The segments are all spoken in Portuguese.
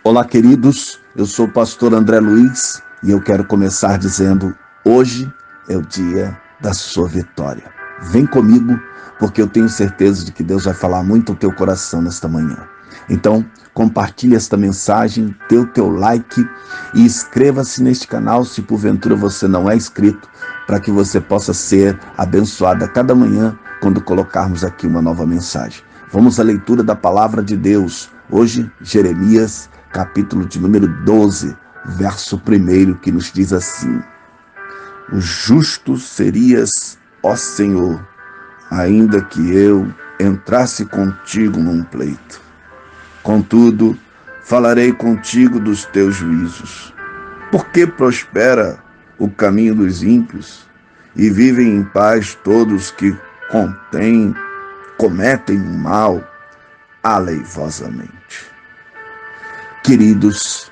Olá, queridos, eu sou o pastor André Luiz e eu quero começar dizendo: hoje é o dia da sua vitória. Vem comigo, porque eu tenho certeza de que Deus vai falar muito ao teu coração nesta manhã. Então, compartilhe esta mensagem, dê o teu like e inscreva-se neste canal se porventura você não é inscrito, para que você possa ser abençoado a cada manhã quando colocarmos aqui uma nova mensagem. Vamos à leitura da palavra de Deus. Hoje, Jeremias, capítulo de número 12, verso 1, que nos diz assim: O justo serias, ó Senhor, ainda que eu entrasse contigo num pleito. Contudo, falarei contigo dos teus juízos. Porque prospera o caminho dos ímpios e vivem em paz todos que cometem o mal aleivosamente. Queridos,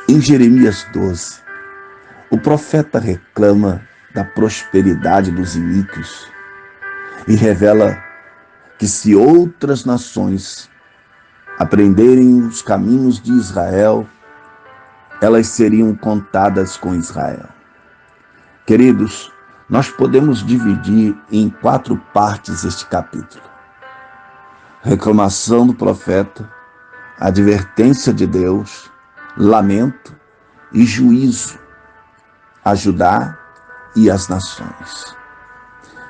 em Jeremias 12, o profeta reclama da prosperidade dos iníquos e revela que se outras nações aprenderem os caminhos de Israel, elas seriam contadas com Israel. Queridos, nós podemos dividir em 4 partes este capítulo: reclamação do profeta, advertência de Deus, lamento e juízo a Judá e as nações.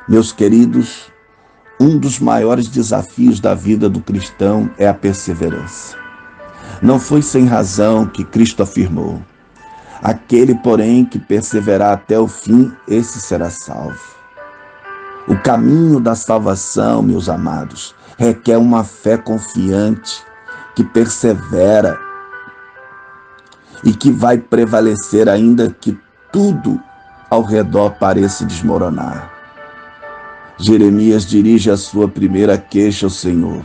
Meus queridos, um dos maiores desafios da vida do cristão é a perseverança. Não foi sem razão que Cristo afirmou: aquele, porém, que perseverar até o fim, esse será salvo. O caminho da salvação, meus amados, requer uma fé confiante, que persevera e que vai prevalecer ainda que tudo ao redor pareça desmoronar. Jeremias dirige a sua primeira queixa ao Senhor.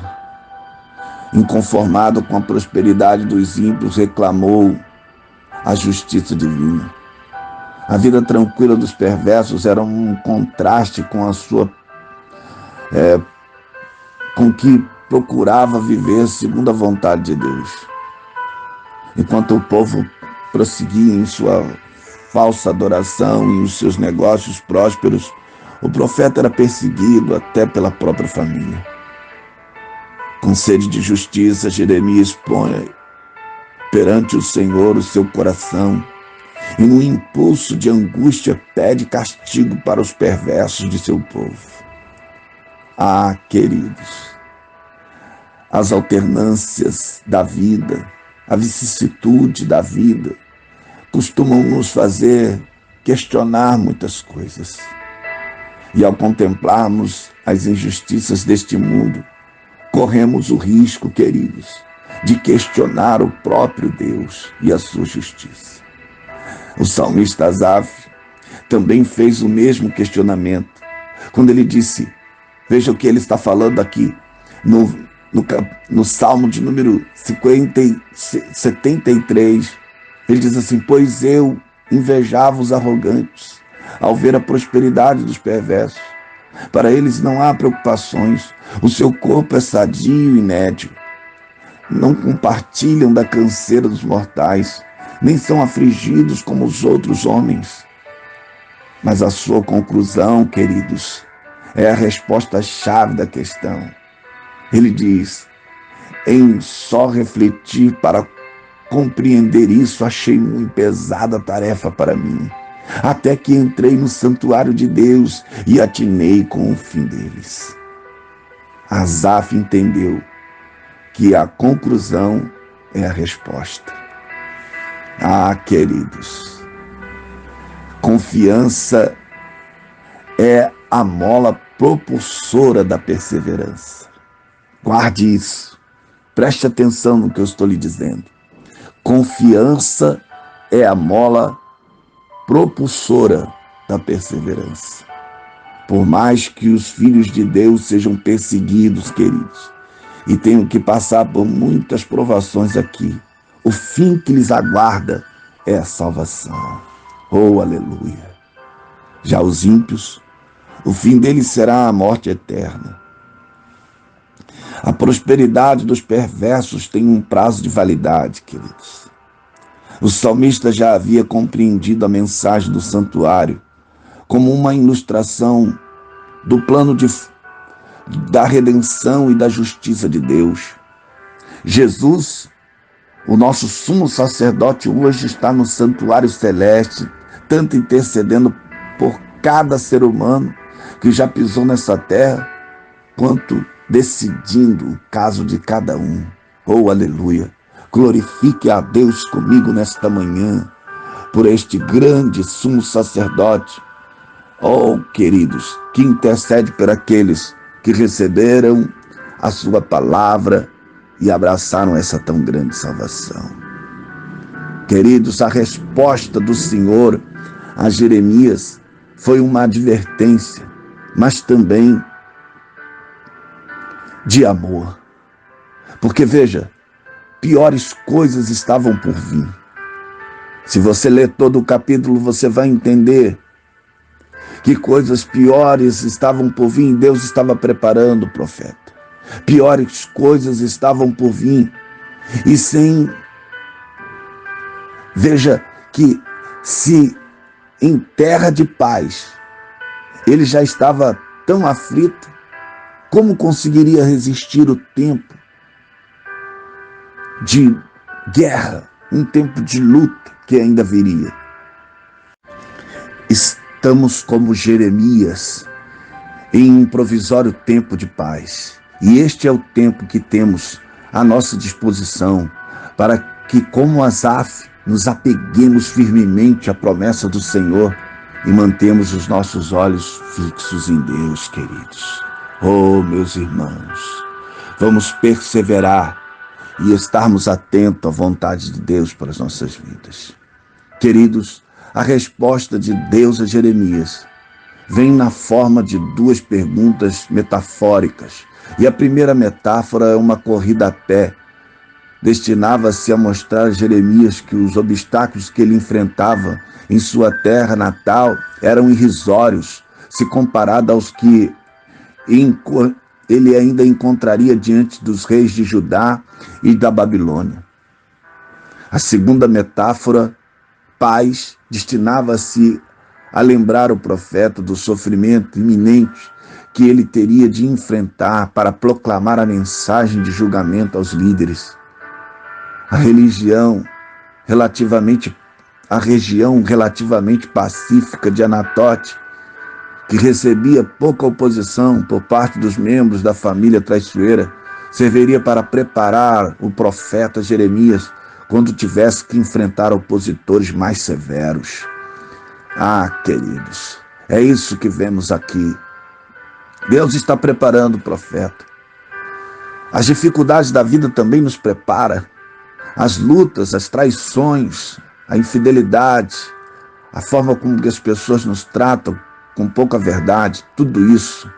Inconformado com a prosperidade dos ímpios, reclamou a justiça divina. A vida tranquila dos perversos era um contraste com a sua com que procurava viver segundo a vontade de Deus. Enquanto o povo prosseguia em sua falsa adoração e os seus negócios prósperos, o profeta era perseguido até pela própria família. Com sede de justiça, Jeremias expõe perante o Senhor o seu coração e, no impulso de angústia, pede castigo para os perversos de seu povo. Ah, queridos, as alternâncias da vida, a vicissitude da vida, costumam nos fazer questionar muitas coisas. E ao contemplarmos as injustiças deste mundo, corremos o risco, queridos, de questionar o próprio Deus e a sua justiça. O salmista Asaf também fez o mesmo questionamento, quando ele disse, veja o que ele está falando aqui, no Salmo de número 73, ele diz assim: pois eu invejava os arrogantes ao ver a prosperidade dos perversos. Para eles não há preocupações, o seu corpo é sadio e nédio. Não compartilham da canseira dos mortais, nem são afligidos como os outros homens. Mas a sua conclusão, queridos, é a resposta-chave da questão. Ele diz: em só refletir para compreender isso, achei muito pesada a tarefa para mim, até que entrei no santuário de Deus e atinei com o fim deles. Asaf entendeu que a conclusão é a resposta. Ah, queridos, confiança é a mola propulsora da perseverança. Guarde isso. Preste atenção no que eu estou lhe dizendo. Confiança é a mola propulsora da perseverança. Por mais que os filhos de Deus sejam perseguidos, queridos, e tenham que passar por muitas provações aqui, o fim que lhes aguarda é a salvação. Oh, aleluia! Já os ímpios, o fim deles será a morte eterna. A prosperidade dos perversos tem um prazo de validade, queridos. O salmista já havia compreendido a mensagem do santuário como uma ilustração do plano da redenção e da justiça de Deus. Jesus, o nosso sumo sacerdote, hoje está no santuário celeste, tanto intercedendo por cada ser humano que já pisou nessa terra, quanto decidindo o caso de cada um. Oh, aleluia! Glorifique a Deus comigo nesta manhã, por este grande sumo sacerdote, oh, queridos, que intercede por aqueles que receberam a sua palavra e abraçaram essa tão grande salvação. Queridos, a resposta do Senhor a Jeremias foi uma advertência, mas também de amor. Porque veja, piores coisas estavam por vir. Se você ler todo o capítulo, você vai entender que coisas piores estavam por vir. Deus estava preparando o profeta. Piores coisas estavam por vir. E sem... Veja que se em terra de paz ele já estava tão aflito, como conseguiria resistir o tempo de guerra, um tempo de luta que ainda viria? Estamos como Jeremias em um provisório tempo de paz. E este é o tempo que temos à nossa disposição para que, como Asaf, nos apeguemos firmemente à promessa do Senhor e mantemos os nossos olhos fixos em Deus, queridos. Oh, meus irmãos, vamos perseverar e estarmos atentos à vontade de Deus para as nossas vidas. Queridos, a resposta de Deus a Jeremias vem na forma de duas perguntas metafóricas. E a primeira metáfora é uma corrida a pé. Destinava-se a mostrar a Jeremias que os obstáculos que ele enfrentava em sua terra natal eram irrisórios, se comparado aos que ele ainda encontraria diante dos reis de Judá e da Babilônia. A segunda metáfora, paz, destinava-se a lembrar o profeta do sofrimento iminente que ele teria de enfrentar para proclamar a mensagem de julgamento aos líderes. A região relativamente pacífica de Anatote, que recebia pouca oposição por parte dos membros da família traiçoeira, serviria para preparar o profeta Jeremias quando tivesse que enfrentar opositores mais severos. Ah, queridos, é isso que vemos aqui. Deus está preparando o profeta. As dificuldades da vida também nos preparam. As lutas, as traições, a infidelidade, a forma como as pessoas nos tratam com pouca verdade, tudo isso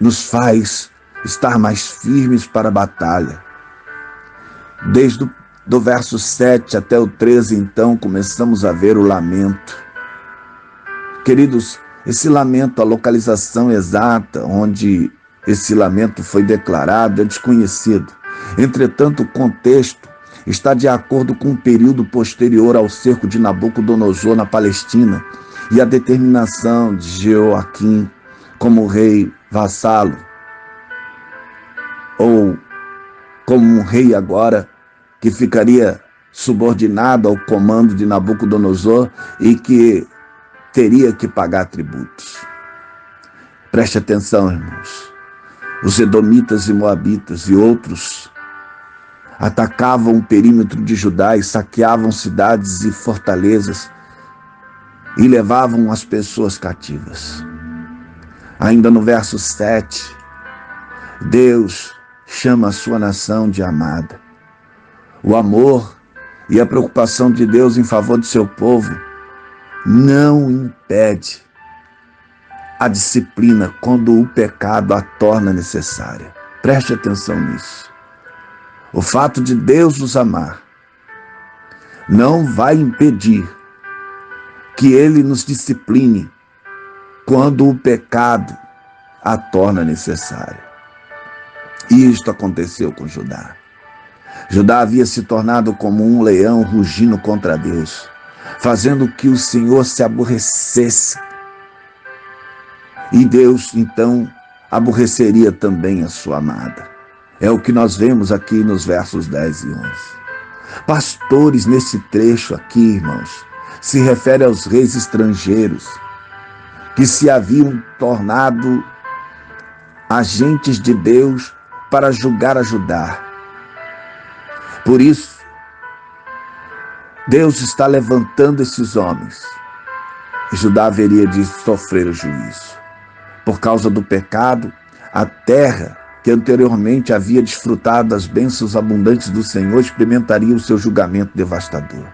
nos faz estar mais firmes para a batalha. Desde do verso 7 até o 13, então, começamos a ver o lamento. Queridos, esse lamento, a localização exata onde esse lamento foi declarado é desconhecido. Entretanto, o contexto está de acordo com o período posterior ao cerco de Nabucodonosor na Palestina e a determinação de Jeoaquim como rei vassalo, ou como um rei agora que ficaria subordinado ao comando de Nabucodonosor e que teria que pagar tributos. Preste atenção, irmãos. Os edomitas e moabitas e outros atacavam o perímetro de Judá e saqueavam cidades e fortalezas e levavam as pessoas cativas. Ainda no verso 7, Deus chama a sua nação de amada. O amor e a preocupação de Deus em favor do seu povo não impede a disciplina quando o pecado a torna necessária. Preste atenção nisso. O fato de Deus nos amar não vai impedir que Ele nos discipline quando o pecado a torna necessária. E isto aconteceu com Judá. Judá havia se tornado como um leão rugindo contra Deus, fazendo que o Senhor se aborrecesse. E Deus, então, aborreceria também a sua amada. É o que nós vemos aqui nos versos 10 e 11. Pastores, nesse trecho aqui, irmãos, se refere aos reis estrangeiros que se haviam tornado agentes de Deus para julgar a Judá. Por isso, Deus está levantando esses homens. E Judá haveria de sofrer o juízo. Por causa do pecado, a terra que anteriormente havia desfrutado das bênçãos abundantes do Senhor experimentaria o seu julgamento devastador.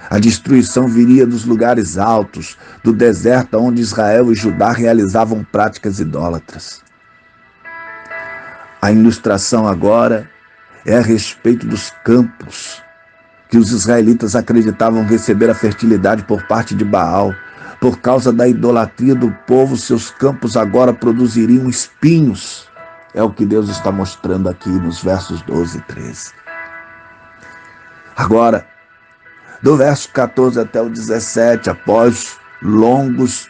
A destruição viria dos lugares altos, do deserto onde Israel e Judá realizavam práticas idólatras. A ilustração agora é a respeito dos campos que os israelitas acreditavam receber a fertilidade por parte de Baal. Por causa da idolatria do povo, seus campos agora produziriam espinhos. É o que Deus está mostrando aqui nos versos 12 e 13. Agora, do verso 14 até o 17, após longos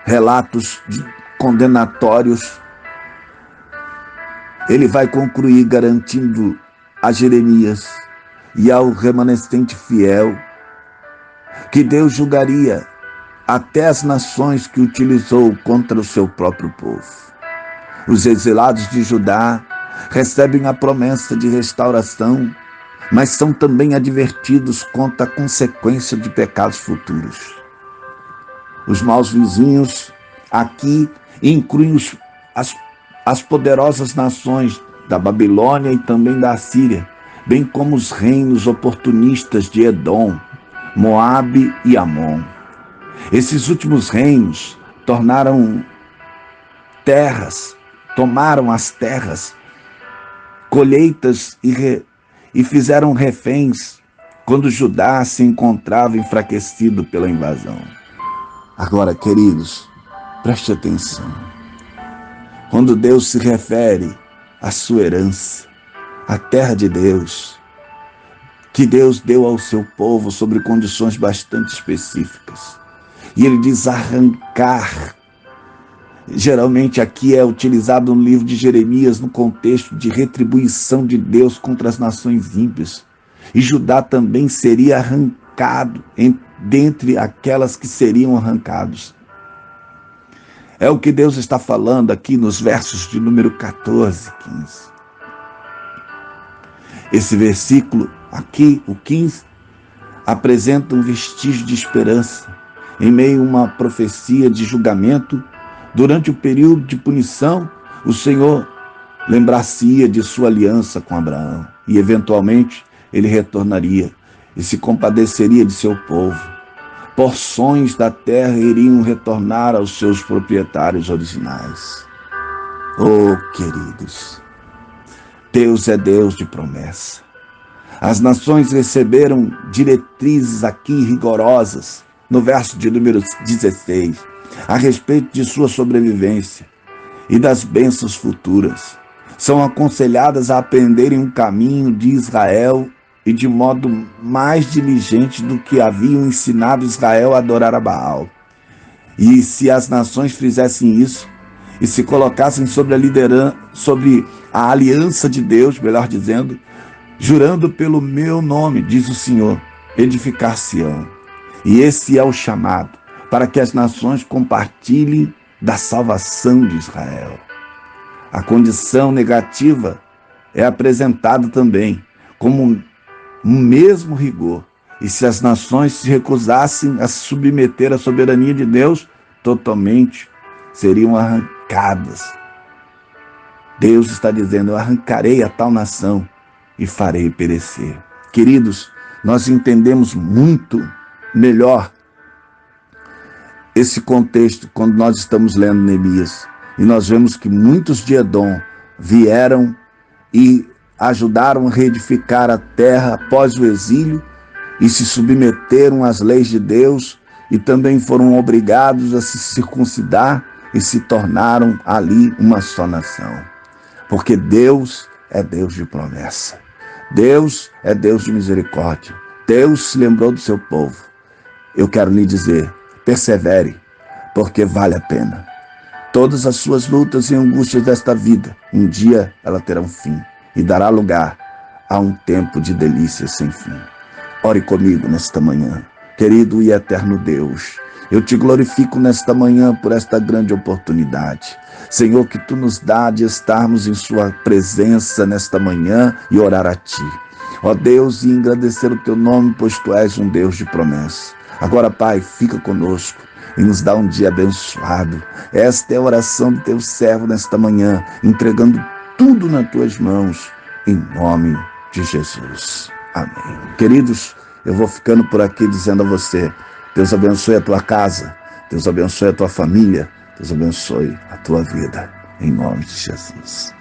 relatos condenatórios, ele vai concluir garantindo a Jeremias e ao remanescente fiel que Deus julgaria até as nações que utilizou contra o seu próprio povo. Os exilados de Judá recebem a promessa de restauração, mas são também advertidos quanto à consequência de pecados futuros. Os maus vizinhos aqui incluem as poderosas nações da Babilônia e também da Assíria, bem como os reinos oportunistas de Edom, Moabe e Amon. Esses últimos reinos tomaram as terras, colheitas e fizeram reféns quando Judá se encontrava enfraquecido pela invasão. Agora, queridos, preste atenção. Quando Deus se refere à sua herança, à terra de Deus, que Deus deu ao seu povo sobre condições bastante específicas. E ele diz arrancar. Geralmente aqui é utilizado no livro de Jeremias no contexto de retribuição de Deus contra as nações ímpias. E Judá também seria arrancado dentre aquelas que seriam arrancados. É o que Deus está falando aqui nos versos de número 14 e 15. Esse versículo aqui, o 15, apresenta um vestígio de esperança em meio a uma profecia de julgamento. Durante o período de punição, o Senhor lembrar-se-ia de sua aliança com Abraão e, eventualmente, ele retornaria e se compadeceria de seu povo. Porções da terra iriam retornar aos seus proprietários originais. Oh, queridos, Deus é Deus de promessa. As nações receberam diretrizes aqui rigorosas, no verso de número 16, a respeito de sua sobrevivência e das bênçãos futuras. São aconselhadas a aprenderem um caminho de Israel e de modo mais diligente do que haviam ensinado Israel a adorar a Baal. E se as nações fizessem isso e se colocassem sobre a liderança, sobre a aliança de Deus, melhor dizendo, jurando pelo meu nome, diz o Senhor, edificar-se-ão. E esse é o chamado para que as nações compartilhem da salvação de Israel. A condição negativa é apresentada também como um mesmo rigor. E se as nações se recusassem a se submeter à soberania de Deus, totalmente seriam arrancadas. Deus está dizendo, eu arrancarei a tal nação e farei perecer. Queridos, nós entendemos muito melhor esse contexto quando nós estamos lendo Neemias. E nós vemos que muitos de Edom vieram e ajudaram a reedificar a terra após o exílio e se submeteram às leis de Deus e também foram obrigados a se circuncidar e se tornaram ali uma só nação. Porque Deus é Deus de promessa. Deus é Deus de misericórdia. Deus se lembrou do seu povo. Eu quero lhe dizer, persevere, porque vale a pena. Todas as suas lutas e angústias desta vida, um dia ela terá um fim e dará lugar a um tempo de delícias sem fim. Ore comigo nesta manhã. Querido e eterno Deus, eu te glorifico nesta manhã por esta grande oportunidade. Senhor, que tu nos dá de estarmos em sua presença nesta manhã e orar a ti. Ó Deus, e engrandecer o teu nome, pois tu és um Deus de promessa. Agora, Pai, fica conosco e nos dá um dia abençoado. Esta é a oração do teu servo nesta manhã, entregando tudo nas tuas mãos, em nome de Jesus. Amém. Queridos, eu vou ficando por aqui dizendo a você, Deus abençoe a tua casa, Deus abençoe a tua família, Deus abençoe a tua vida, em nome de Jesus.